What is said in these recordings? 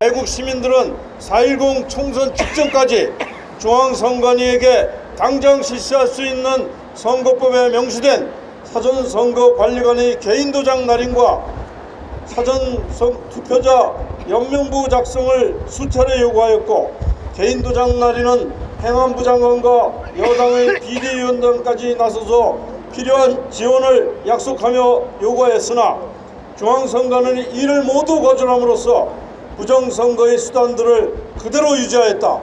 애국 시민들은 4.10 총선 직전까지 중앙선관위에게 당장 실시할 수 있는 선거법에 명시된 사전선거관리관의 개인도장 날인과 사전투표자 연명부 작성을 수차례 요구하였고, 개인도장 날인은 행안부 장관과 여당의 비대위원장까지 나서서 필요한 지원을 약속하며 요구하였으나 중앙선관위는 이를 모두 거절함으로써 부정선거의 수단들을 그대로 유지하였다.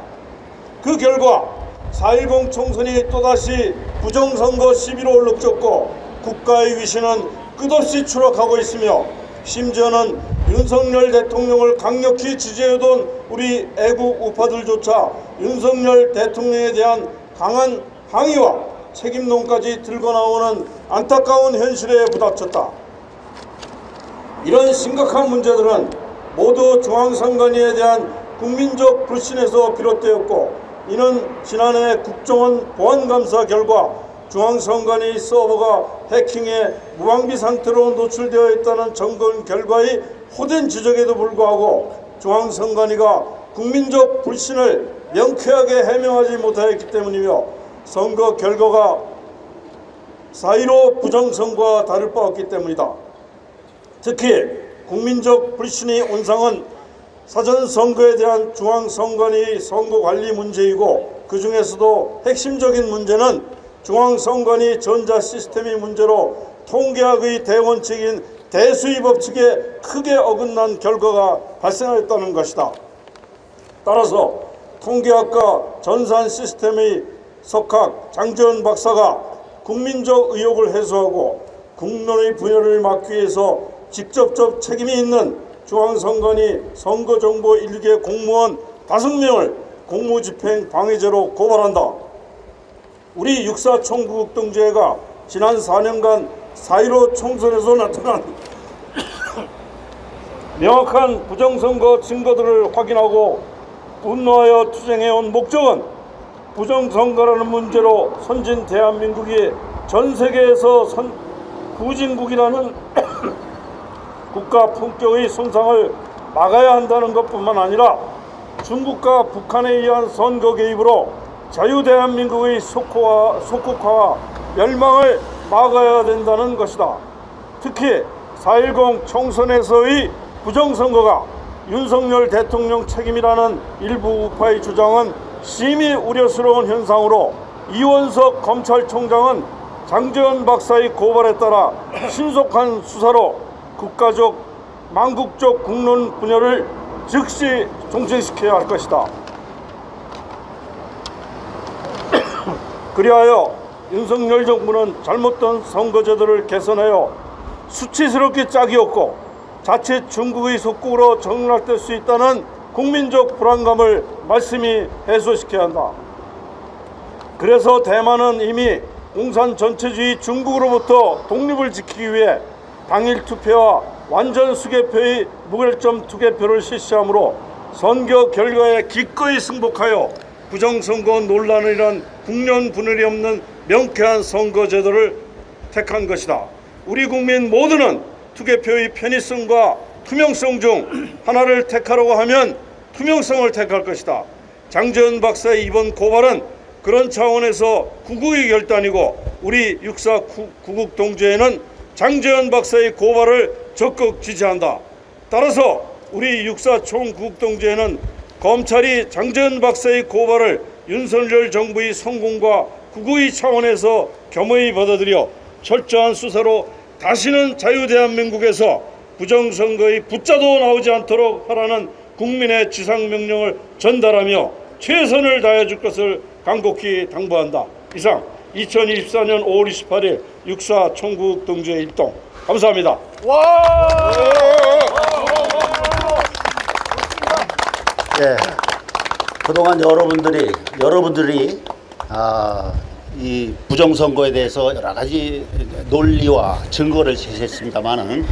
그 결과 4.10 총선이 또다시 부정선거 시비로 얼룩졌고 국가의 위신은 끝없이 추락하고 있으며, 심지어는 윤석열 대통령을 강력히 지지해오던 우리 애국 우파들조차 윤석열 대통령에 대한 강한 항의와 책임론까지 들고 나오는 안타까운 현실에 부닥쳤다. 이런 심각한 문제들은 모두 중앙선관위에 대한 국민적 불신에서 비롯되었고, 이는 지난해 국정원 보안감사 결과 중앙선관위 서버가 해킹에 무방비 상태로 노출되어 있다는 점검 결과의 호된 지적에도 불구하고 중앙선관위가 국민적 불신을 명쾌하게 해명하지 못하였기 때문이며, 선거 결과가 4.15 부정선거와 다를 바 없기 때문이다. 특히 국민적 불신의 온상은 사전선거에 대한 중앙선관위의 선거관리 문제이고, 그 중에서도 핵심적인 문제는 중앙선관위 전자시스템의 문제로 통계학의 대원칙인 대수의 법칙에 크게 어긋난 결과가 발생하였다는 것이다. 따라서 통계학과 전산시스템의 석학 장재원 박사가 국민적 의혹을 해소하고 국론의 분열을 막기 위해서 직접적 책임이 있는 중앙선관위 선거정보 1개 공무원 5명을 공무집행 방해죄로 고발한다. 우리 육사 총구국동지회가 지난 4년간 4.15 총선에서 나타난 명확한 부정선거 증거들을 확인하고 분노하여 투쟁해온 목적은 부정선거라는 문제로 선진 대한민국이 전 세계에서 후진국이라는 국가 품격의 손상을 막아야 한다는 것뿐만 아니라 중국과 북한에 의한 선거 개입으로 자유대한민국의 속국화와 멸망을 막아야 된다는 것이다. 특히 4.10 총선에서의 부정선거가 윤석열 대통령 책임이라는 일부 우파의 주장은 심히 우려스러운 현상으로, 이원석 검찰총장은 장재원 박사의 고발에 따라 신속한 수사로 국가적 망국적 국론 분열을 즉시 종식시켜야 할 것이다. 그리하여 윤석열 정부는 잘못된 선거제도를 개선하여 수치스럽게 짝이 없고 자칫 중국의 속국으로 전락될 수 있다는 국민적 불안감을 말씀히 해소시켜야 한다. 그래서 대만은 이미 공산 전체주의 중국으로부터 독립을 지키기 위해 당일 투표와 완전 수개표의 무결점 투개표를 실시하므로 선거 결과에 기꺼이 승복하여 부정선거 논란을 일한 국론 분열이 없는 명쾌한 선거제도를 택한 것이다. 우리 국민 모두는 투개표의 편의성과 투명성 중 하나를 택하라고 하면 투명성을 택할 것이다. 장재원 박사의 이번 고발은 그런 차원에서 구국의 결단이고, 우리 육사 구국 동지회는 장재원 박사의 고발을 적극 지지한다. 따라서 우리 육사 총구국 동지회는 검찰이 장재원 박사의 고발을 윤석열 정부의 성공과 구국의 차원에서 겸허히 받아들여 철저한 수사로 다시는 자유대한민국에서 부정선거의 붙자도 나오지 않도록 하라는 국민의 지상명령을 전달하며 최선을 다해줄 것을 간곡히 당부한다. 이상 2024년 5월 28일 육사 총구국 동지회 일동 감사합니다. 네, 그동안 여러분들이 이 부정선거에 대해서 여러 가지 논리와 증거를 제시했습니다만은,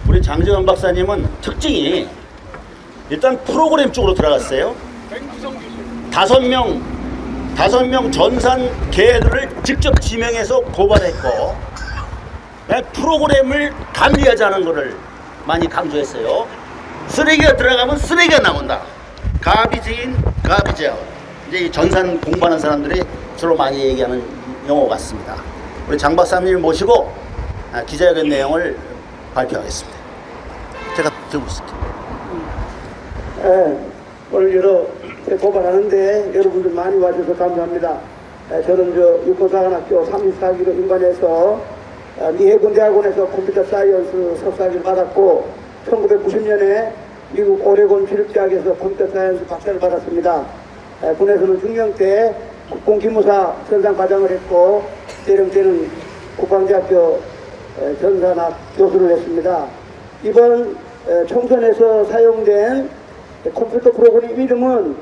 우리 장재원 박사님은 특징이 일단 프로그램 쪽으로 들어갔어요. 5명 전산 개들을 직접 지명해서 고발했고, 프로그램을 감리하자는 것을 많이 강조했어요. 쓰레기가 들어가면 쓰레기가 나온다. 가비지인 가비지아웃. 이제 이 전산 공부하는 사람들이 주로 많이 얘기하는 용어 같습니다. 우리 장 박사님 모시고 기자회견 내용을 발표하겠습니다. 제가 들고 있을게요. 오늘 여러 고발하는데 여러분들 많이 와주셔서 감사합니다. 저는 육군사관학교 34기로 임관해서 미해군대학원에서 컴퓨터 사이언스 석사학위를 받았고 1990년에 미국 오레곤 주립대학에서 컴퓨터 사이언스 박사를 받았습니다. 군에서는 중령 때 국공기무사 전상 과장을 했고 대령 때는 국방대학교 전산학 교수를 했습니다. 이번 총선에서 사용된 컴퓨터 프로그램 이름은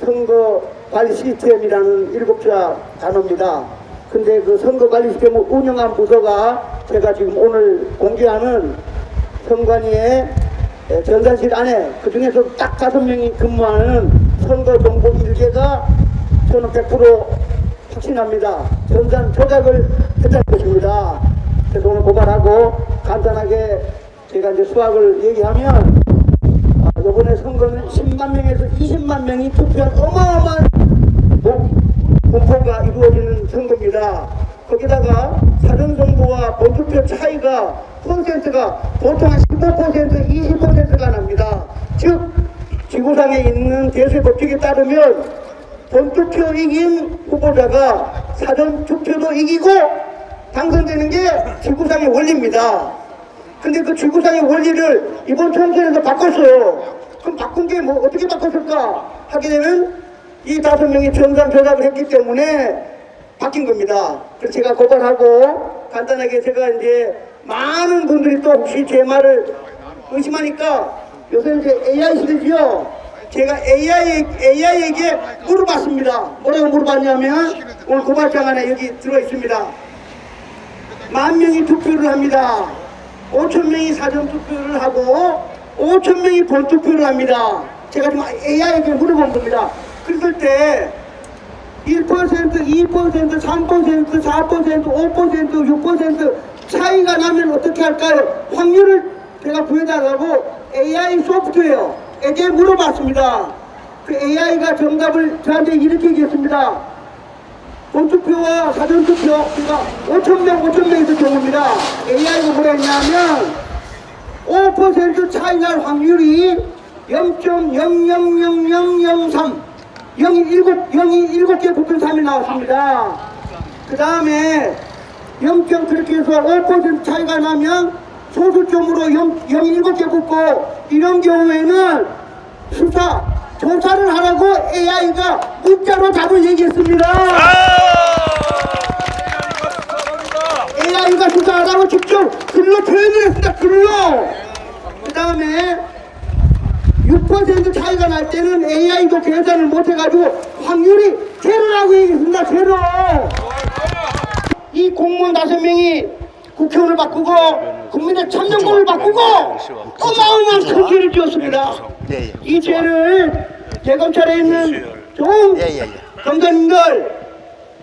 선거관리 시스템이라는 7자 단어입니다. 근데 그 선거관리 시스템을 운영한 부서가 제가 지금 오늘 공개하는 선관위의 전산실 안에 그 중에서 딱 5명이 근무하는 선거정보 일개가 저는 100% 확신합니다. 전산 조작을 했다는 것입니다. 그래서 오늘 고발하고 간단하게 제가 이제 수학을 얘기하면 이번에 선거는 10만 명에서 20만 명이 투표한 어마어마한 공포가 이루어지는 선거입니다. 거기다가 사전선거와 본투표 차이가 퍼센트가 보통 한 15%, 20%가 납니다. 즉 지구상에 있는 대세 법칙에 따르면 본투표 이긴 후보자가 사전투표도 이기고 당선되는 게 지구상의 원리입니다. 근데 그 지구상의 원리를 이번 총선에서 바꿨어요. 그럼 바꾼 게 뭐 어떻게 바꿨을까 하게 되면 이 5명이 전산 조작을 했기 때문에 바뀐 겁니다. 그래서 제가 고발하고 간단하게 제가 이제 많은 분들이 또 혹시 제 말을 의심하니까 요새 이제 AI 시대지요. 제가 AI에게 물어봤습니다. 뭐라고 물어봤냐면 오늘 고발장 안에 여기 들어 있습니다. 10,000명이 투표를 합니다. 5,000명이 사전투표를 하고 5,000명이 본투표를 합니다. 제가 지금 AI에게 물어본 겁니다. 그랬을 때 1%, 2%, 3%, 4%, 5%, 6% 차이가 나면 어떻게 할까요? 확률을 제가 구해달라고 AI 소프트웨어에게 물어봤습니다. 그 AI가 정답을 저한테 이렇게 얘기했습니다. 본투표와 사전투표, 그러니까 5,000명 있을 경우입니다. AI가 뭐라 했냐면 5% 차이 날 확률이 0.000003 0이 7개 붙은 3이 나왔습니다. 그 다음에 0. 그렇게 해서 5% 차이가 나면 소수점으로 0이 7개 붙고 이런 경우에는 조사를 하라고 AI가 문자로 답을 얘기했습니다. AI가 수사하라고 직접 글로 표현을 했습니다. 글로. 그 다음에 6% 차이가 날 때는 AI도 계산을 못해가지고 확률이 제로라고 얘기했습니다. 제로. 이 공무원 5명이 국회의원을 바꾸고 국민의 참정권을 바꾸고 어마어마한 큰 죄를 지었습니다. 이 죄를 대검찰에 있는 좋은 검사님들,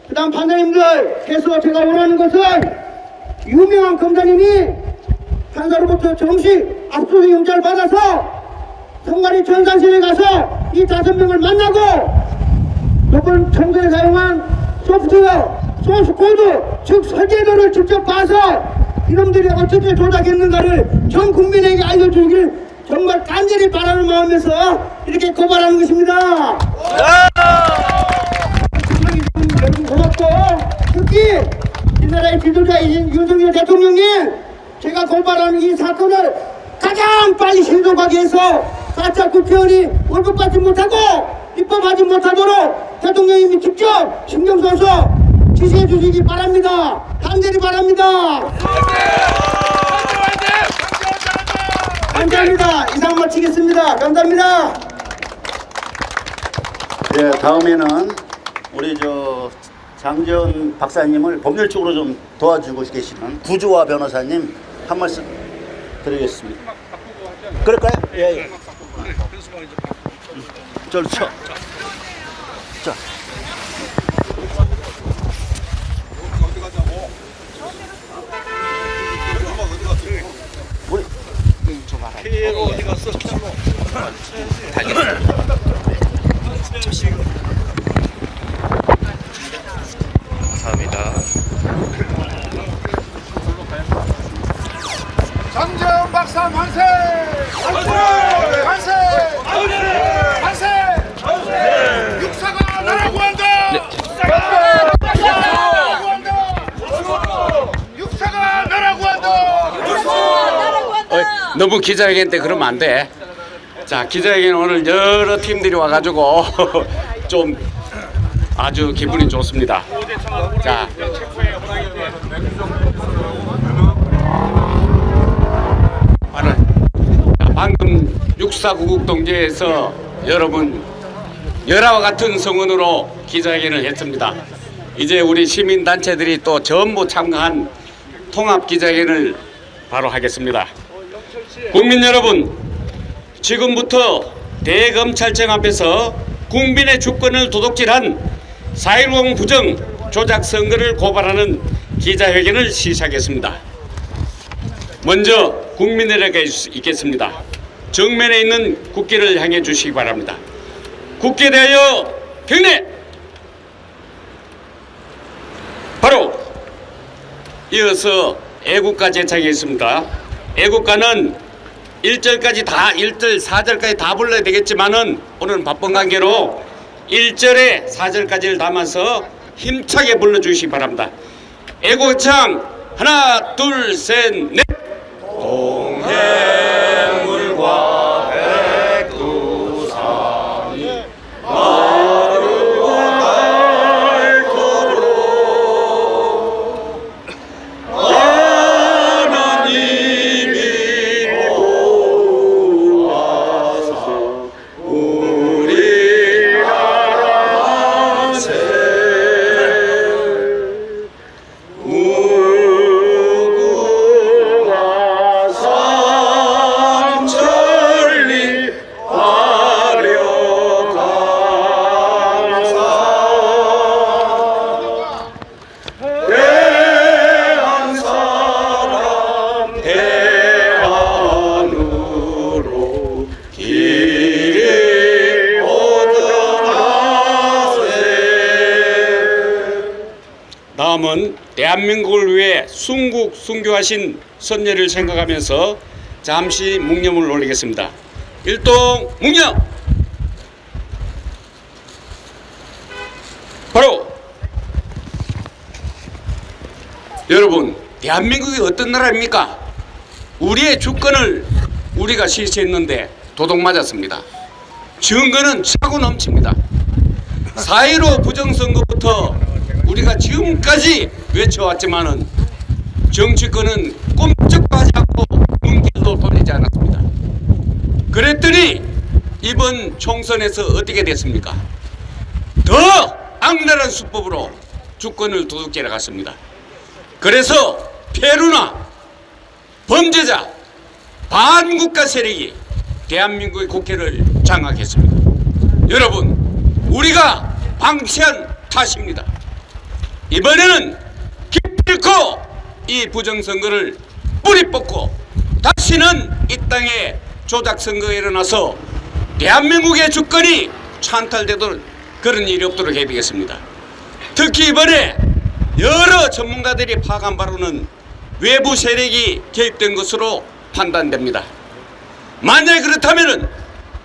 그 다음 판사님들 해서 제가 원하는 것은 유명한 검사님이 판사로부터 정식 압수수색 영장을 받아서 선관위 전산실에 가서 이 5명을 만나고 이번 총선에 사용한 소프트웨어, 소스코드, 즉 설계도를 직접 봐서 이놈들이 어떻게 조작했는가를 전 국민에게 알려주길 정말 간절히 바라는 마음에서 이렇게 고발하는 것입니다. 여러분 고맙고 특히 이 나라의 지도자이신 윤석열 대통령님, 제가 고발하는 이 사건을 가장 빨리 신속하게 해서 가짜 국회의원이 월급 받지 못하고 입법하지 못하도록 대통령님이 직접 신경 써서 지시해 주시기 바랍니다. 간절히 바랍니다. 감사합니다. 이상 마치겠습니다. 감사합니다. 네, 다음에는 우리 장재원 박사님을 법률적으로 좀 도와주고 계시는 구조화 변호사님 한 말씀 드리겠습니다. 그럴까요? 예. 저를 쳐. 자. 우리 장재훈 박사 만세! 만세! 만세! 만세! 만세! 육사가 나라고 한다! 육사가 나라고 한다! 너무 기자회견 때 그러면 안 돼. 자, 기자회견 오늘 여러 팀들이 와가지고 좀 아주 기분이 좋습니다. 자, 방금 육사구국동지에서 여러분 열화와 같은 성원으로 기자회견을 했습니다. 이제 우리 시민단체들이 또 전부 참가한 통합기자회견을 바로 하겠습니다. 국민 여러분, 지금부터 대검찰청 앞에서 국민의 주권을 도둑질한 4.10 부정 조작 선거를 고발하는 기자회견을 시작하겠습니다. 먼저 국민들에게 있겠습니다. 정면에 있는 국기를 향해 주시기 바랍니다. 국기에 대하여 경례! 바로 이어서 애국가 제창하겠습니다. 애국가는 1절까지 다 1절 4절까지 다 불러야 되겠지만은 오늘은 바쁜 관계로 1절에 4절까지를 담아서 힘차게 불러주시기 바랍니다. 애국창 하나 둘 셋 넷. 동해물과 백두산이 마르고 닳도록 하나님이 도와서 우리나라 만세. 다음은 대한민국을 위해 순국순교하신 선녀를 생각하면서 잠시 묵념을 올리겠습니다. 일동 묵념! 바로 여러분, 대한민국이 어떤 나라입니까? 우리의 주권을 우리가 실시했는데 도둑 맞았습니다. 증거는 차고 넘칩니다. 4.15 부정선거부터 우리가 지금까지 외쳐왔지만은 정치권은 꼼짝도 하지 않고 눈길도 돌리지 않았습니다. 그랬더니 이번 총선에서 어떻게 됐습니까? 더 악랄한 수법으로 주권을 도둑질해 갔습니다. 그래서 페루나 범죄자 반국가 세력이 대한민국의 국회를 장악했습니다. 여러분, 우리가 방치한 탓입니다. 이번에는 기필코 이 부정선거를 뿌리 뽑고 다시는 이 땅에 조작선거가 일어나서 대한민국의 주권이 찬탈되도록 그런 일이 없도록 해야 되겠습니다. 특히 이번에 여러 전문가들이 파악한 바로는 외부 세력이 개입된 것으로 판단됩니다. 만약 그렇다면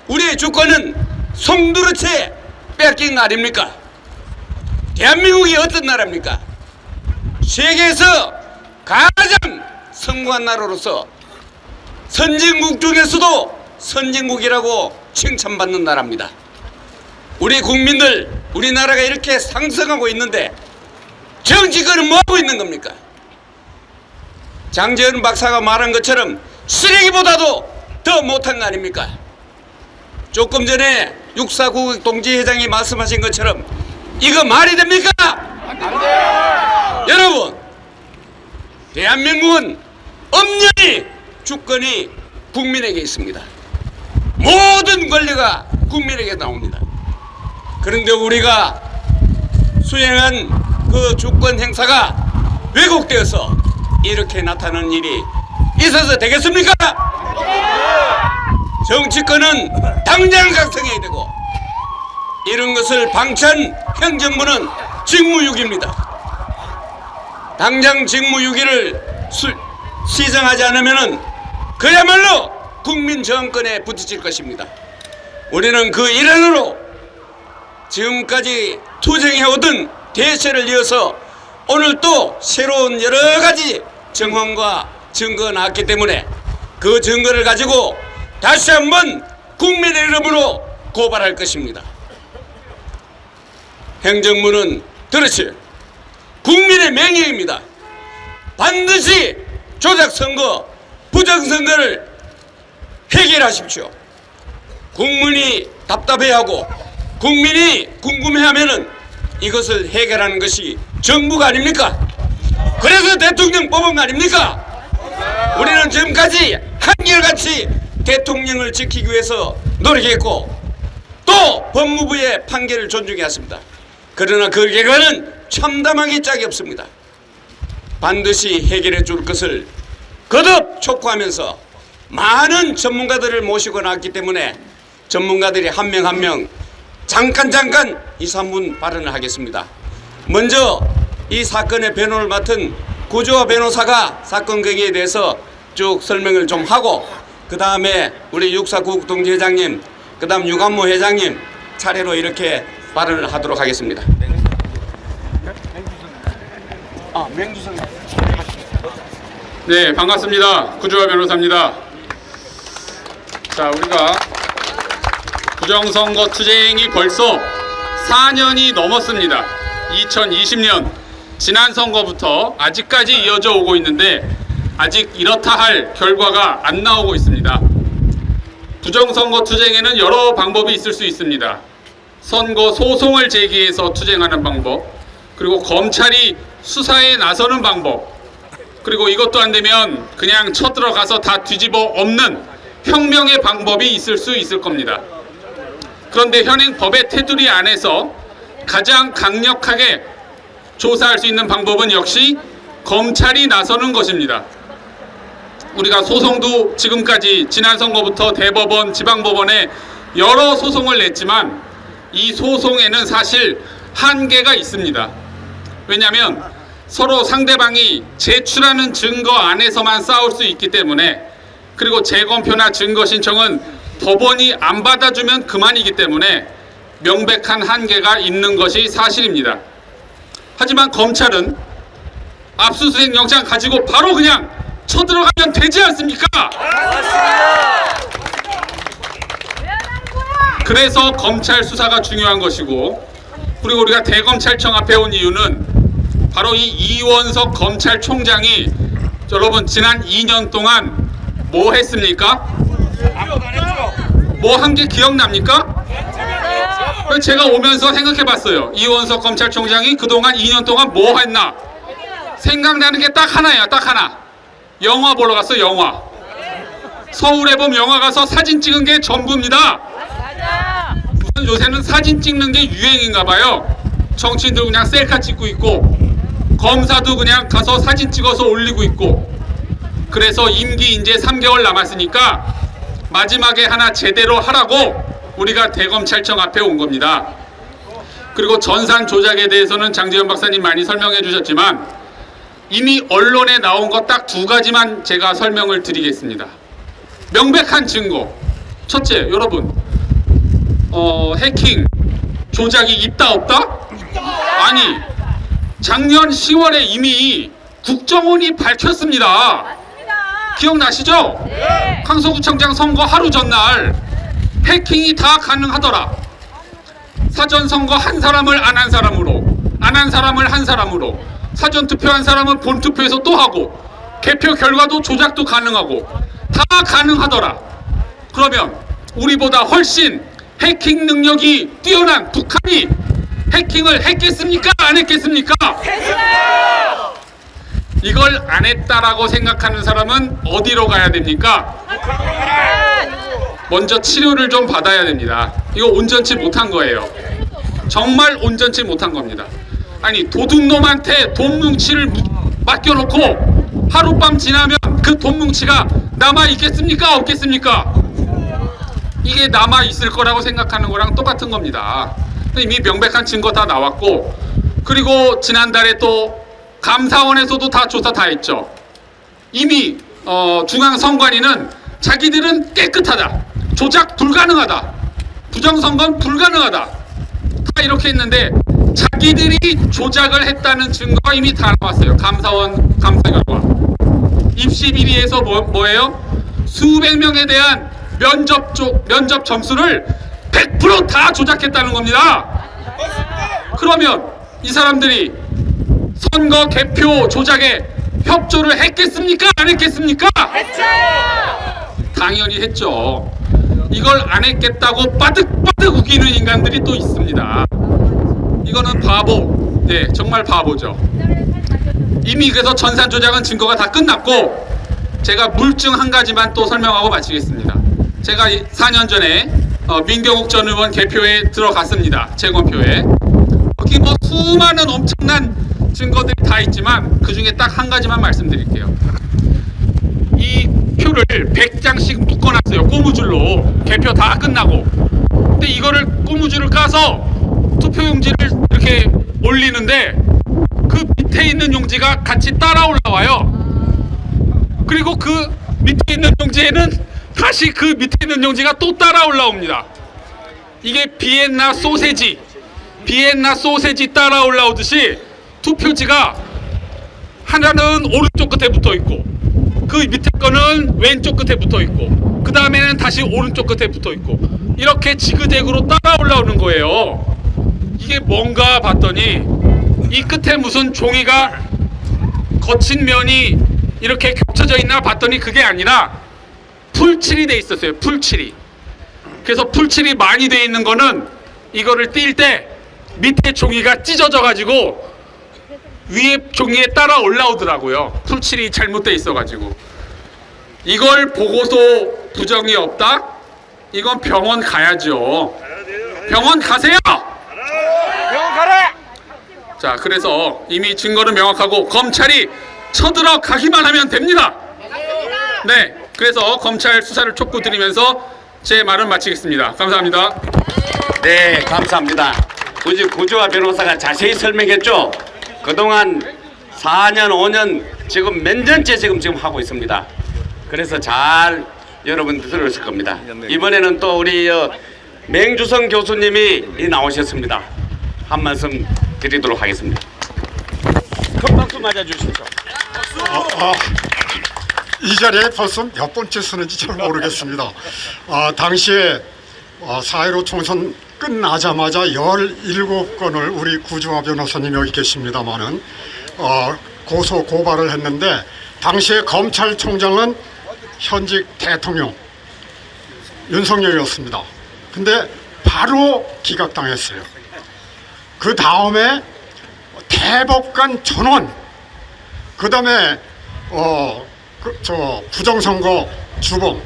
우리의 주권은 송두리째 뺏긴 거 아닙니까? 대한민국이 어떤 나라입니까? 세계에서 가장 성공한 나라로서 선진국 중에서도 선진국이라고 칭찬받는 나라입니다. 우리 국민들, 우리나라가 이렇게 상승하고 있는데 정치권은 뭐하고 있는 겁니까? 장재훈 박사가 말한 것처럼 쓰레기보다도 더 못한 거 아닙니까? 조금 전에 육사구국 동지회장이 말씀하신 것처럼 이거 말이 됩니까? 안 돼요! 여러분, 대한민국은 엄연히 주권이 국민에게 있습니다. 모든 권리가 국민에게 나옵니다. 그런데 우리가 수행한 그 주권 행사가 왜곡되어서 이렇게 나타나는 일이 있어서 되겠습니까? 정치권은 당장 각성해야 되고, 이런 것을 방치한 행정부는 직무유기입니다. 당장 직무유기를 시정하지 않으면 그야말로 국민 정권에 부딪힐 것입니다. 우리는 그 일환으로 지금까지 투쟁해오던 대세를 이어서 오늘 또 새로운 여러 가지 정황과 증거가 나왔기 때문에 그 증거를 가지고 다시 한번 국민의 이름으로 고발할 것입니다. 행정부는 들으세요. 국민의 명예입니다. 반드시 조작선거, 부정선거를 해결하십시오. 국민이 답답해하고 국민이 궁금해하면은 이것을 해결하는 것이 정부가 아닙니까? 그래서 대통령 뽑은 거 아닙니까? 우리는 지금까지 한결같이 대통령을 지키기 위해서 노력했고 또 법무부의 판결을 존중해 왔습니다. 그러나 그 결과는 참담하기 짝이 없습니다. 반드시 해결해 줄 것을 거듭 촉구하면서 많은 전문가들을 모시고 나왔기 때문에 전문가들이 한 명 한 명 잠깐 2, 3분 발언을 하겠습니다. 먼저 이 사건의 변호를 맡은 구조화 변호사가 사건 경위에 대해서 쭉 설명을 좀 하고 그 다음에 우리 육사국 동지 회장님, 그 다음 유관모 회장님 차례로 이렇게 발언을 하도록 하겠습니다. 네, 반갑습니다. 구조화 변호사입니다. 자, 우리가 부정선거 투쟁이 벌써 4년이 넘었습니다. 2020년 지난 선거부터 아직까지 이어져 오고 있는데 아직 이렇다 할 결과가 안 나오고 있습니다. 부정선거 투쟁에는 여러 방법이 있을 수 있습니다. 선거 소송을 제기해서 투쟁하는 방법, 그리고 검찰이 수사에 나서는 방법, 그리고 이것도 안 되면 그냥 쳐들어가서 다 뒤집어 엎는 혁명의 방법이 있을 수 있을 겁니다. 그런데 현행 법의 테두리 안에서 가장 강력하게 조사할 수 있는 방법은 역시 검찰이 나서는 것입니다. 우리가 소송도 지금까지 지난 선거부터 대법원, 지방법원에 여러 소송을 냈지만 이 소송에는 사실 한계가 있습니다. 왜냐하면 서로 상대방이 제출하는 증거 안에서만 싸울 수 있기 때문에, 그리고 재검표나 증거 신청은 법원이 안 받아주면 그만이기 때문에 명백한 한계가 있는 것이 사실입니다. 하지만 검찰은 압수수색 영장 가지고 바로 그냥 쳐들어가면 되지 않습니까? 그래서 검찰 수사가 중요한 것이고, 그리고 우리가 대검찰청 앞에 온 이유는 바로 이 이원석 검찰총장이 여러분 지난 2년 동안 뭐 했습니까? 뭐 한 게 기억납니까? 제가 오면서 생각해 봤어요. 이원석 검찰총장이 그동안 2년 동안 뭐 했나? 생각나는 게 딱 하나야, 딱 하나. 영화 보러 갔어, 영화. 서울에 보면 영화 가서 사진 찍은 게 전부입니다. 무슨 요새는 사진 찍는 게 유행인가 봐요. 정치인들 그냥 셀카 찍고 있고, 검사도 그냥 가서 사진 찍어서 올리고 있고. 그래서 임기 이제 3개월 남았으니까 마지막에 하나 제대로 하라고 우리가 대검찰청 앞에 온 겁니다. 그리고 전산 조작에 대해서는 장재현 박사님 많이 설명해 주셨지만 이미 언론에 나온 거 딱 2가지만 제가 설명을 드리겠습니다. 명백한 증거. 첫째, 여러분, 해킹, 조작이 있다 없다? 아니, 작년 10월에 이미 국정원이 밝혔습니다. 기억나시죠? 네. 강서구청장 선거 하루 전날 해킹이 다 가능하더라. 사전선거 한 사람을 안 한 사람으로, 안 한 사람을 한 사람으로, 사전투표한 사람은 본투표에서 또 하고, 개표 결과도 조작도 가능하고 다 가능하더라. 그러면 우리보다 훨씬 해킹 능력이 뛰어난 북한이 해킹을 했겠습니까? 안 했겠습니까? 했어요! 이걸 안 했다라고 생각하는 사람은 어디로 가야 됩니까? 먼저 치료를 좀 받아야 됩니다. 이거 온전치 못한 거예요. 정말 온전치 못한 겁니다. 아니, 도둑놈한테 돈 뭉치를 맡겨놓고 하룻밤 지나면 그 돈 뭉치가 남아있겠습니까? 없겠습니까? 이게 남아 있을 거라고 생각하는 거랑 똑같은 겁니다. 이미 명백한 증거 다 나왔고, 그리고 지난달에 또 감사원에서도 다 조사 다 했죠. 이미 중앙선관위는 자기들은 깨끗하다, 조작 불가능하다, 부정선거는 불가능하다, 다 이렇게 했는데 자기들이 조작을 했다는 증거가 이미 다 나왔어요. 감사원 감사 결과. 입시 비리에서 뭐예요? 수백 명에 대한 면접 점수를 100% 다 조작했다는 겁니다. 그러면 이 사람들이 선거 개표 조작에 협조를 했겠습니까? 안 했겠습니까? 했죠! 당연히 했죠. 이걸 안 했겠다고 빠득빠득 우기는 인간들이 또 있습니다. 이거는 바보, 네, 정말 바보죠. 이미 그래서 전산 조작은 증거가 다 끝났고, 제가 물증 한 가지만 또 설명하고 마치겠습니다. 제가 4년 전에 민경욱 전 의원 개표에 들어갔습니다. 재검표에. 거기 뭐 수많은 엄청난 증거들이 다 있지만 그 중에 딱 한 가지만 말씀드릴게요. 이 표를 100장씩 묶어놨어요. 고무줄로. 개표 다 끝나고. 근데 이거를 고무줄을 까서 투표용지를 이렇게 올리는데 그 밑에 있는 용지가 같이 따라 올라와요. 그리고 그 밑에 있는 용지에는 다시 그 밑에 있는 용지가 또 따라 올라옵니다. 이게 비엔나 소세지 따라 올라오듯이 투표지가 하나는 오른쪽 끝에 붙어 있고, 그 밑에 거는 왼쪽 끝에 붙어 있고, 그 다음에는 다시 오른쪽 끝에 붙어 있고, 이렇게 지그재그로 따라 올라오는 거예요. 이게 뭔가 봤더니 이 끝에 무슨 종이가 거친 면이 이렇게 겹쳐져 있나 봤더니 그게 아니라 풀칠이 돼 있었어요. 풀칠이. 그래서 풀칠이 많이 돼 있는 거는 이거를 띌 때 밑에 종이가 찢어져 가지고 위에 종이에 따라 올라오더라고요. 풀칠이 잘못돼 있어 가지고. 이걸 보고서 부정이 없다? 이건 병원 가야죠. 병원 가세요. 병원 가라. 자, 그래서 이미 증거는 명확하고 검찰이 쳐들어가기만 하면 됩니다. 네, 그래서 검찰 수사를 촉구드리면서 제 말은 마치겠습니다. 감사합니다. 네, 감사합니다. 우리 구조화 변호사가 자세히 설명했죠. 그동안 4년, 5년 지금 몇 년째 지금 하고 있습니다. 그래서 잘 여러분들 들으실 겁니다. 이번에는 또 우리 맹주성 교수님이 나오셨습니다. 한 말씀 드리도록 하겠습니다. 큰 박수 맞아주십시오. 이 자리에 벌써 몇 번째 쓰는지 잘 모르겠습니다. 당시에 4.15 총선 끝나자마자 17건을 우리 구주화 변호사님 여기 계십니다마는 고소 고발을 했는데, 당시에 검찰총장은 현직 대통령 윤석열이었습니다. 근데 바로 기각당했어요. 그 다음에 대법관 전원, 그 다음에 부정선거 주범,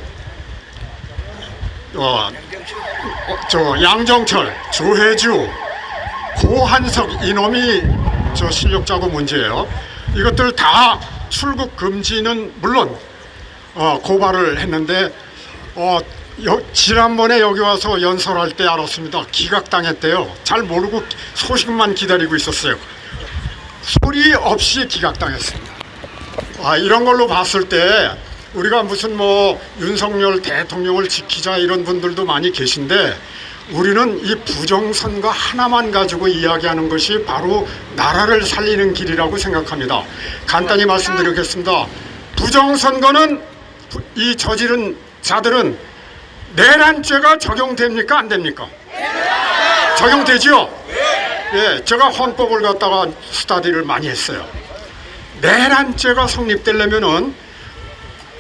양정철, 조혜주, 고한석 이놈이 실력자고 문제예요. 이것들 다 출국 금지는 물론 고발을 했는데 지난번에 여기 와서 연설할 때 알았습니다. 기각당했대요. 잘 모르고 소식만 기다리고 있었어요. 소리 없이 기각당했습니다. 이런 걸로 봤을 때 우리가 무슨 윤석열 대통령을 지키자 이런 분들도 많이 계신데, 우리는 이 부정선거 하나만 가지고 이야기하는 것이 바로 나라를 살리는 길이라고 생각합니다. 간단히 말씀드리겠습니다. 부정선거는 이 저지른 자들은 내란죄가 적용됩니까? 안 됩니까? 적용되죠? 예, 제가 헌법을 갖다가 스터디를 많이 했어요. 내란죄가 성립되려면은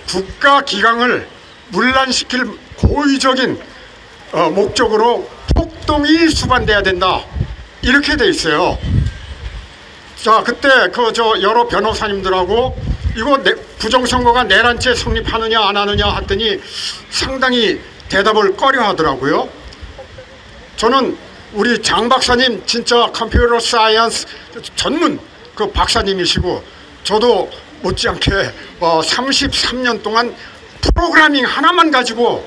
국가 기강을 문란시킬 고의적인 목적으로 폭동이 수반돼야 된다, 이렇게 돼 있어요. 자, 그때 여러 변호사님들하고 이거 부정선거가 내란죄 성립하느냐 안 하느냐 했더니 상당히 대답을 꺼려 하더라고요. 저는 우리 장 박사님 진짜 컴퓨터 사이언스 전문 그 박사님이시고, 저도 못지않게 33년 동안 프로그래밍 하나만 가지고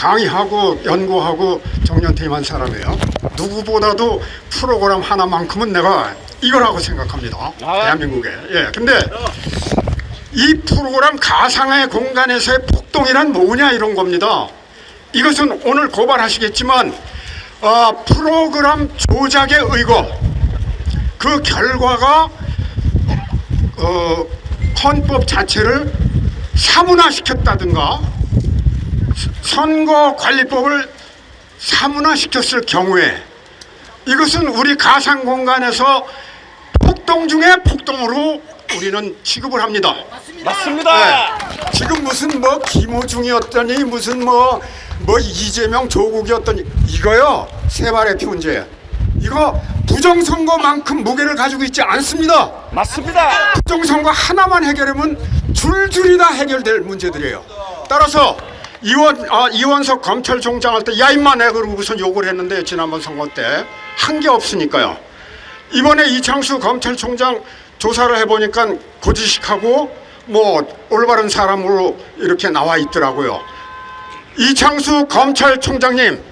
강의하고 연구하고 정년퇴임한 사람이에요. 누구보다도 프로그램 하나만큼은 내가 이거라고 생각합니다. 대한민국에. 예. 근데 이 프로그램 가상의 공간에서의 폭동이란 뭐냐 이런 겁니다. 이것은 오늘 고발하시겠지만 프로그램 조작에 의거 그 결과가 헌법 자체를 사문화시켰다든가 선거관리법을 사문화시켰을 경우에 이것은 우리 가상공간에서 폭동 중에 폭동으로 우리는 취급을 합니다. 맞습니다. 네. 지금 무슨 뭐 김호중이었더니 무슨 뭐 이재명 조국이었더니 이거요 세발의 피운제 이거 부정선거만큼 무게를 가지고 있지 않습니다. 맞습니다. 부정선거 하나만 해결하면 줄줄이 다 해결될 문제들이에요. 따라서 이원석 검찰총장 할 때 야 임마 내가 그러고 무슨 욕을 했는데 지난번 선거 때 한 게 없으니까요. 이번에 이창수 검찰총장 조사를 해보니까 고지식하고 뭐 올바른 사람으로 이렇게 나와 있더라고요. 이창수 검찰총장님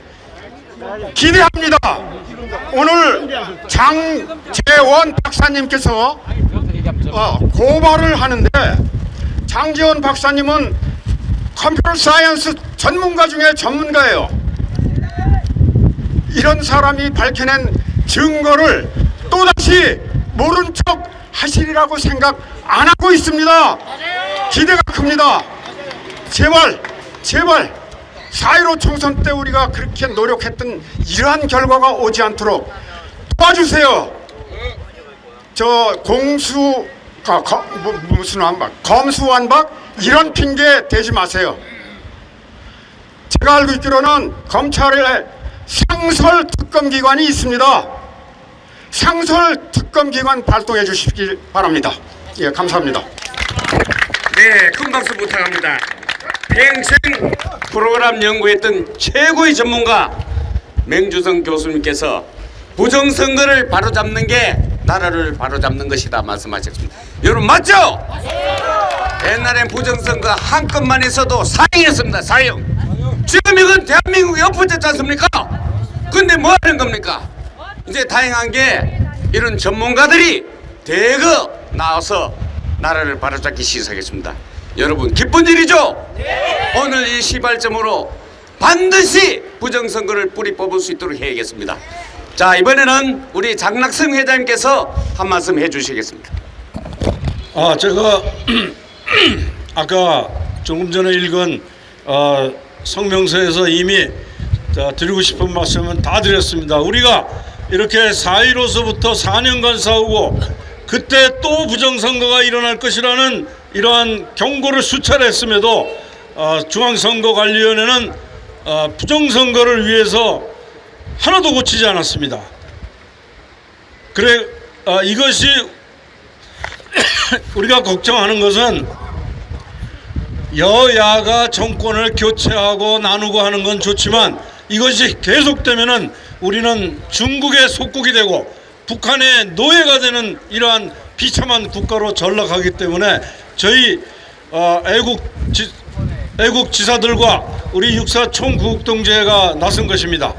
기대합니다. 오늘 장재원 박사님께서 고발을 하는데 장재원 박사님은 컴퓨터 사이언스 전문가 중에 전문가예요. 이런 사람이 밝혀낸 증거를 또다시 모른 척 하시리라고 생각 안 하고 있습니다. 기대가 큽니다. 제발 4.15 총선 때 우리가 그렇게 노력했던 이러한 결과가 오지 않도록 도와주세요. 저 무슨 완박 검수완박 이런 핑계 대지 마세요. 제가 알고 있기로는 검찰에 상설특검기관이 있습니다. 상설특검기관 발동해 주시길 바랍니다. 예, 감사합니다. 네, 큰 박수 부탁합니다. 평생 프로그램 연구했던 최고의 전문가 맹주성 교수님께서 부정선거를 바로잡는 게 나라를 바로잡는 것이다 말씀하셨습니다. 여러분 맞죠? 옛날엔 부정선거 한 건만 있어도 사형이었습니다. 사형. 지금 이건 대한민국이 엎어졌지 않습니까? 근데 뭐 하는 겁니까? 이제 다행한 게 이런 전문가들이 대거 나와서 나라를 바로잡기 시작했습니다. 여러분 기쁜 일이죠? 오늘 이 시발점으로 반드시 부정선거를 뿌리 뽑을 수 있도록 해야겠습니다. 자, 이번에는 우리 장낙성 회장님께서 한 말씀 해주시겠습니다. 제가 아까 조금 전에 읽은 성명서에서 이미 드리고 싶은 말씀은 다 드렸습니다. 우리가 이렇게 4.15서부터 4년간 싸우고 그때 또 부정선거가 일어날 것이라는 이러한 경고를 수차례 했음에도 중앙선거관리위원회는 부정선거를 위해서 하나도 고치지 않았습니다. 그래 이것이 우리가 걱정하는 것은 여야가 정권을 교체하고 나누고 하는 건 좋지만 이것이 계속되면은 우리는 중국의 속국이 되고 북한의 노예가 되는 이러한 비참한 국가로 전락하기 때문에 저희 애국 지사들과 우리 육사 총구국동제가 나선 것입니다.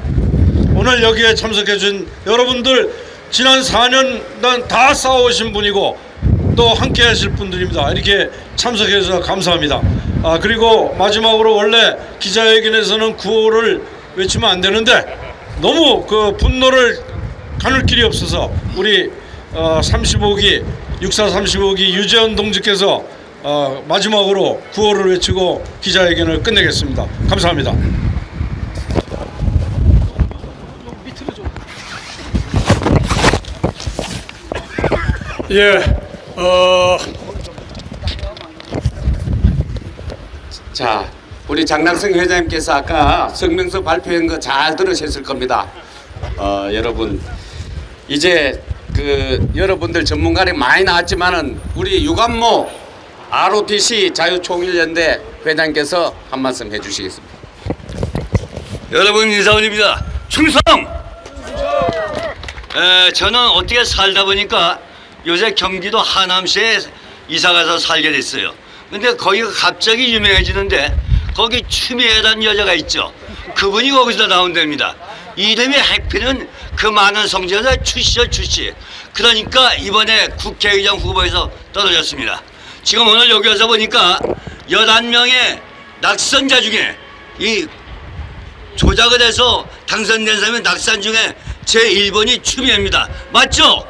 오늘 여기에 참석해 준 여러분들 지난 4년 다 싸워오신 분이고 또 함께 하실 분들입니다. 이렇게 참석해 주셔서 감사합니다. 그리고 마지막으로 원래 기자회견에서는 구호를 외치면 안 되는데 너무 그 분노를 가눌 길이 없어서 우리 35기 육사 35기 유재현 동지께서 마지막으로 구호를 외치고 기자회견을 끝내겠습니다. 감사합니다. 자, 우리 장낙성 회장님께서 아까 성명서 발표한 거 잘 들으셨을 겁니다. 여러분 이제 여러분들 전문가들이 많이 나왔지만은 우리 유관모 ROTC 자유총일연대 회장님께서 한 말씀 해주시겠습니다. 여러분 인사 올립니다. 충성! 저는 어떻게 살다 보니까 요새 경기도 하남시에 이사가서 살게 됐어요. 근데 거기가 갑자기 유명해지는데 거기 추미애라는 여자가 있죠. 그분이 거기서 나온답니다. 이름이 해피는 그 많은 성지에서 출시. 그러니까 이번에 국회의장 후보에서 떨어졌습니다. 지금 오늘 여기 와서 보니까 11명의 낙선자 중에 이 조작을 해서 당선된 사람이 낙선 중에 제1번이 추미애입니다. 맞죠?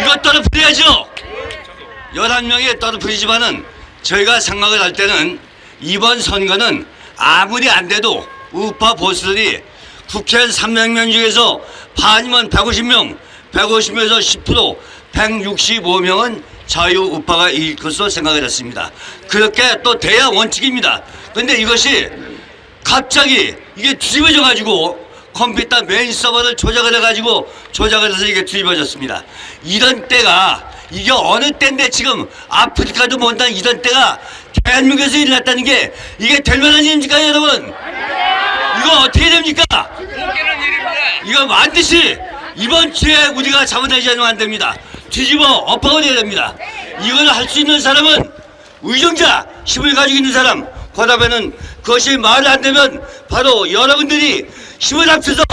이거 떨어뜨려야죠. 11명이 떨어뜨리지만은 저희가 생각을 할 때는 이번 선거는 아무리 안 돼도 우파 보수들이 국회의원 300명 중에서 반이면 150명, 150명에서 10%, 165명은 자유우파가 이길 것으로 생각을 했습니다. 그렇게 또 돼야 원칙입니다. 그런데 이것이 갑자기 이게 뒤집어져 가지고 컴퓨터 메인 서버를 조작을 해가지고 조작을 해서 이게 뒤집어졌습니다. 이런 때가 이게 어느 때인데 지금 아프리카도 못한 이런 때가 대한민국에서 일어났다는 게 이게 될 만한 일입니까 여러분? 이거 어떻게 됩니까? 이거 반드시 이번 기회에 우리가 잡아내지 않으면 안 됩니다. 뒤집어 엎어버려야 됩니다. 이걸 할 수 있는 사람은 의정자 힘을 가지고 있는 사람, 그다음에는 그것이 말 안 되면 바로 여러분들이 힘을 합쳐서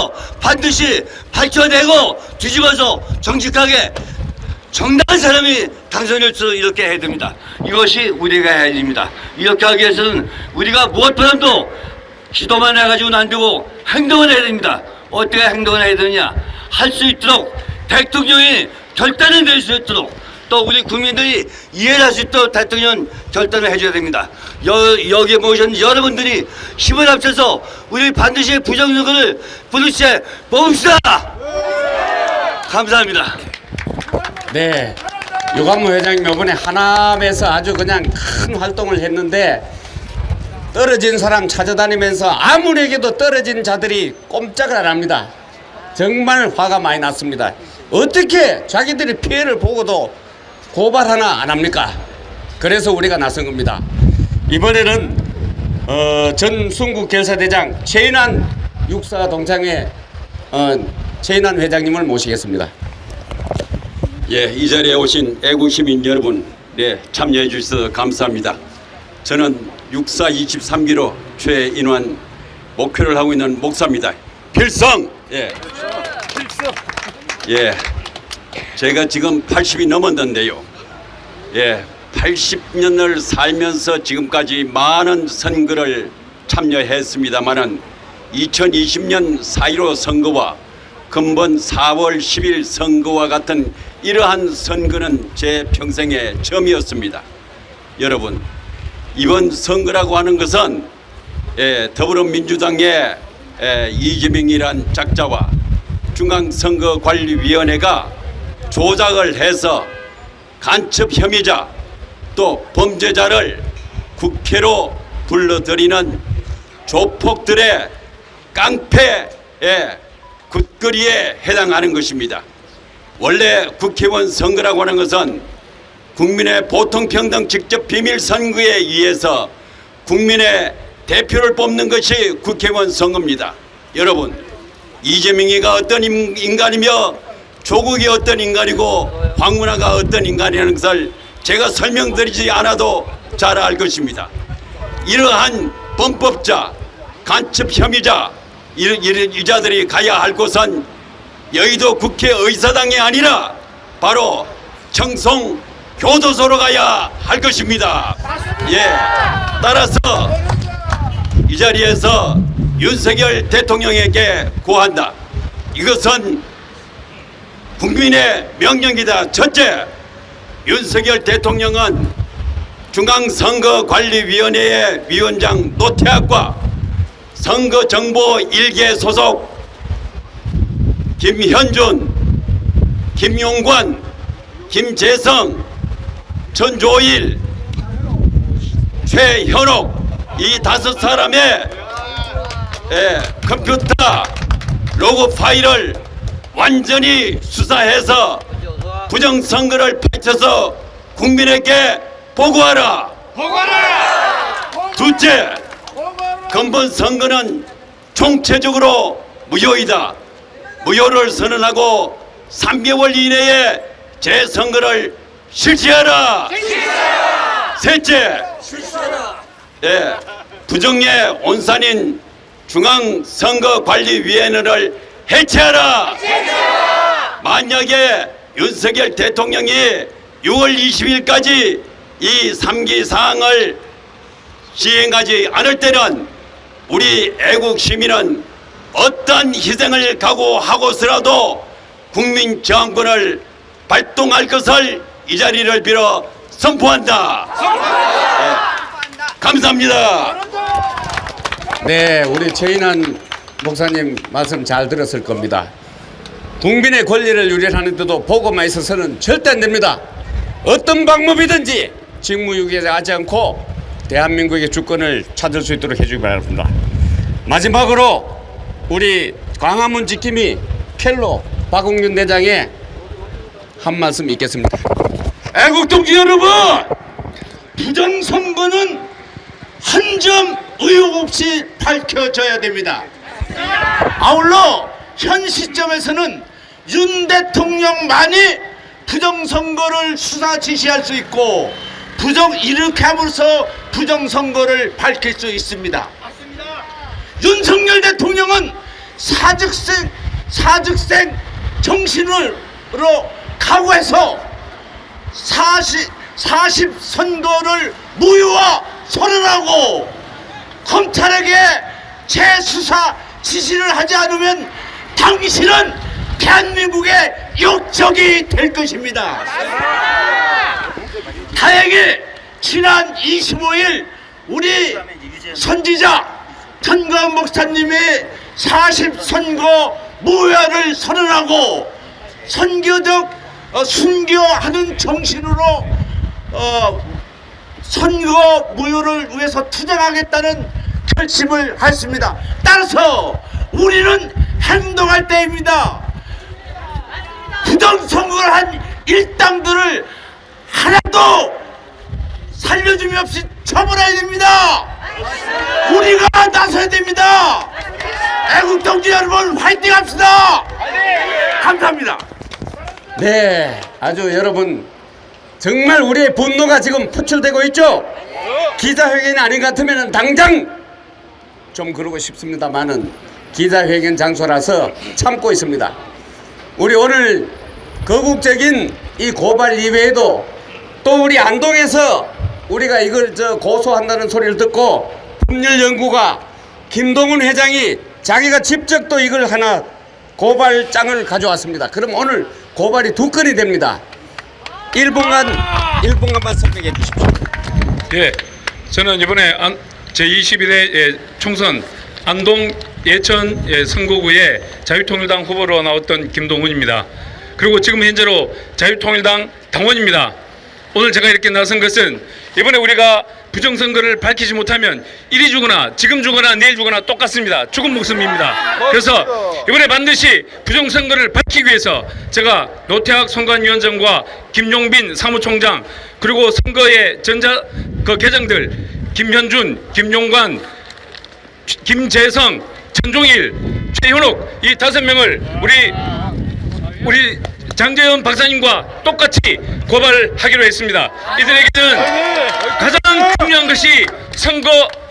반드시 밝혀내고 뒤집어서 정직하게 정당한 사람이 당선될 수 이렇게 해야 됩니다. 이것이 우리가 해야 됩니다. 이렇게 하기 위해서는 우리가 무엇보다도 기도만 해가지고는 안 되고 행동을 해야 됩니다. 어떻게 행동을 해야 되느냐? 할 수 있도록 대통령이 결단을 낼 수 있도록 또 우리 국민들이 이해를 할 수 있도록 대통령 결단을 해줘야 됩니다. 여기에 모신 여러분들이 힘을 합쳐서 우리 반드시 부정선거를 부르시에 봅시다. 감사합니다. 네, 유관무 회장님 이번에 하남에서 아주 그냥 큰 활동을 했는데 떨어진 사람 찾아다니면서 아무에게도 떨어진 자들이 꼼짝을 안 합니다. 정말 화가 많이 났습니다. 어떻게 자기들이 피해를 보고도 고발 하나 안 합니까? 그래서 우리가 나선 겁니다. 이번에는 전 순국 결사대장 최인환 육사동창회 최인환 회장님을 모시겠습니다. 예, 이 자리에 오신 애국시민 여러분, 네, 참여해 주셔서 감사합니다. 저는 육사 23기로 최인환 목표를 하고 있는 목사입니다. 필성! 예. 예. 제가 지금 80이 넘었는데요. 예. 80년을 살면서 지금까지 많은 선거를 참여했습니다만은 2020년 4.15 선거와 근본 4월 10일 선거와 같은 이러한 선거는 제 평생에 처음이었습니다. 여러분, 이번 선거라고 하는 것은 더불어민주당의 이재명이란 작자와 중앙선거관리위원회가 조작을 해서 간첩 혐의자 또 범죄자를 국회로 불러들이는 조폭들의 깡패의 굿거리에 해당하는 것입니다. 원래 국회의원 선거라고 하는 것은 국민의 보통평등 직접 비밀 선거에 의해서 국민의 대표를 뽑는 것이 국회의원 선거입니다. 여러분, 이재명이가 어떤 인간이며 조국이 어떤 인간이고 황운하가 어떤 인간이라는 것을 제가 설명드리지 않아도 잘 알 것입니다. 이러한 범법자, 간첩 혐의자 이 자들이 가야 할 곳은 여의도 국회의사당이 아니라 바로 청송 교도소로 가야 할 것입니다. 예, 따라서 이 자리에서 윤석열 대통령에게 고한다. 이것은 국민의 명령이다. 첫째, 윤석열 대통령은 중앙선거관리위원회의 위원장 노태악과 선거정보 1개 소속 김현준, 김용관, 김재성, 전조일, 최현옥 이 5사람의 컴퓨터 로그 파일을 완전히 수사해서 부정선거를 펼쳐서 국민에게 보고하라. 둘째, 근본 선거는 총체적으로 무효이다. 무효를 선언하고 3개월 이내에 재선거를 실시하라. 셋째, 부정의 온산인 중앙선거관리위원회를 해체하라! 만약에 윤석열 대통령이 6월 20일까지 이 3기 사항을 시행하지 않을 때는 우리 애국 시민은 어떤 희생을 각오하고서라도 국민저항권을 발동할 것을 이 자리를 빌어 선포한다. 네, 감사합니다. 네, 우리 최인환 목사님 말씀 잘 들었을 겁니다. 국민의 권리를 유린하는데도 보고만 있어서는 절대 안 됩니다. 어떤 방법이든지 직무유기에 하지 않고 대한민국의 주권을 찾을 수 있도록 해주기 바랍니다. 마지막으로 우리 광화문 지킴이 켈로 박홍균 대장의 한 말씀 있겠습니다. 애국동지 여러분, 부정선거는 한 점 의혹 없이 밝혀져야 됩니다. 아울러 현 시점에서는 윤 대통령만이 부정선거를 수사 지시할 수 있고 이렇게 함으로써 부정선거를 밝힐 수 있습니다. 윤석열 대통령은 사직생 정신으로 각오해서 40 선거를 무효화 선언하고 검찰에게 재수사 지시를 하지 않으면 당신은 대한민국의 역적이 될 것입니다. 다행히 지난 25일 우리 선지자 전광 목사님이 40 선거 무효화를 선언하고 선교적 순교하는 정신으로 선거 무효를 위해서 투쟁하겠다는 결심을 했습니다. 따라서 우리는 행동할 때입니다. 부정선거를 한 일당들을 하나도 살려줌이 없이 처벌해야 됩니다. 우리가 나서야 됩니다. 애국동지 여러분 화이팅 합시다. 감사합니다. 네, 아주 여러분 정말 우리의 분노가 지금 표출되고 있죠. 기자회견이 아닌 것 같으면 당장 좀 그러고 싶습니다만은 기자회견 장소라서 참고 있습니다. 우리 오늘 거국적인 이 고발 이외에도 또 우리 안동에서 우리가 이걸 고소한다는 소리를 듣고 법률연구가 김동훈 회장이 자기가 직접 또 이걸 하나 고발장을 가져왔습니다. 그럼 오늘 고발이 2건이 됩니다. 1분간만 설명해 주십시오. 예, 저는 이번에 제21회 총선 안동 예천 선거구의 자유통일당 후보로 나왔던 김동훈입니다. 그리고 지금 현재로 자유통일당 당원입니다. 오늘 제가 이렇게 나선 것은 이번에 우리가 부정선거를 밝히지 못하면 이리 죽거나 지금 죽거나 내일 죽거나 똑같습니다. 죽은 목숨입니다. 그래서 이번에 반드시 부정선거를 밝히기 위해서 제가 노태학 선관위원장과 김용빈 사무총장 그리고 선거의 계장들 김현준, 김용관, 김재성,陈종일, 최현옥 이 5명을 우리 장재현 박사님과 똑같이 고발하기로 했습니다. 이들에게는 가장 중요한 것이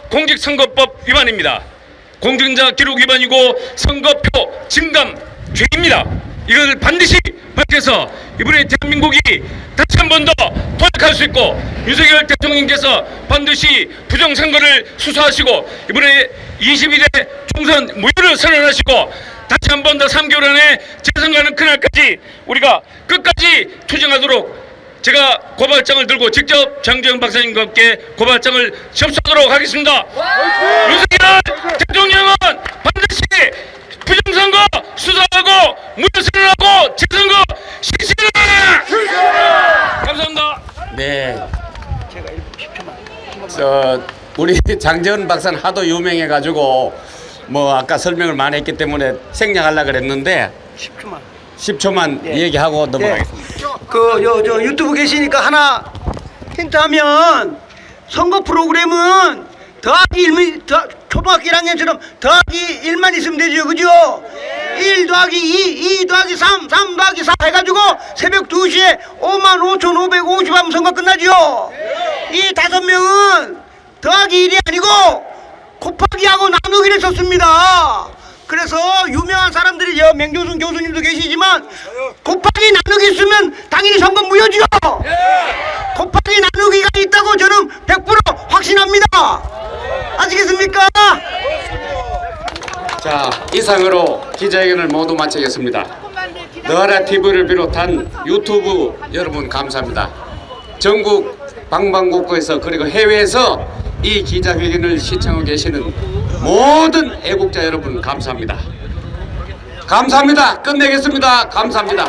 공직선거법 위반입니다. 공직자 기록 위반이고 선거표 증감 죄입니다. 이걸 반드시 밝혀서 이번에 대한민국이 다시 한 번 더 도약할 수 있고 윤석열 대통령께서 반드시 부정선거를 수사하시고 이번에 21대 총선 무효를 선언하시고 다시 한 번 더 3개월 안에 재선거하는 그날까지 우리가 끝까지 투쟁하도록 제가 고발장을 들고 직접 장재현 박사님과 함께 고발장을 접수하도록 하겠습니다. 윤석열 대통령은 반드시 부정선거 수사하고 무효 선언하고 재선거 실시하라! 감사합니다. 네. 우리 장재현 박사는 하도 유명해가지고 아까 설명을 많이 했기 때문에 생략하려고 그랬는데 10초만 얘기하고 넘어가겠습니다. 저 유튜브 계시니까 하나 힌트하면 선거 프로그램은 더하기 1만 초등학교 1학년처럼 더하기 1만 있으면 되죠, 그죠? 1 더하기 2, 2 더하기 3, 3 더하기 4 해가지고 새벽 2시에 55,550 하면 선거 끝나죠? 이 5명은 더하기 1이 아니고 곱하기하고 나누기를 썼습니다. 그래서 유명한 사람들이 맹조순 교수님도 계시지만 곱하기 나누기 쓰면 당연히 선거 무효죠. 곱하기 나누기가 있다고 저는 100% 확신합니다. 아시겠습니까? 자, 이상으로 기자회견을 모두 마치겠습니다. 너하라 TV를 비롯한 유튜브 여러분 감사합니다. 전국 방방곡곡에서 그리고 해외에서 이 기자회견을 시청하고 계시는 모든 애국자 여러분 감사합니다. 감사합니다. 끝내겠습니다. 감사합니다.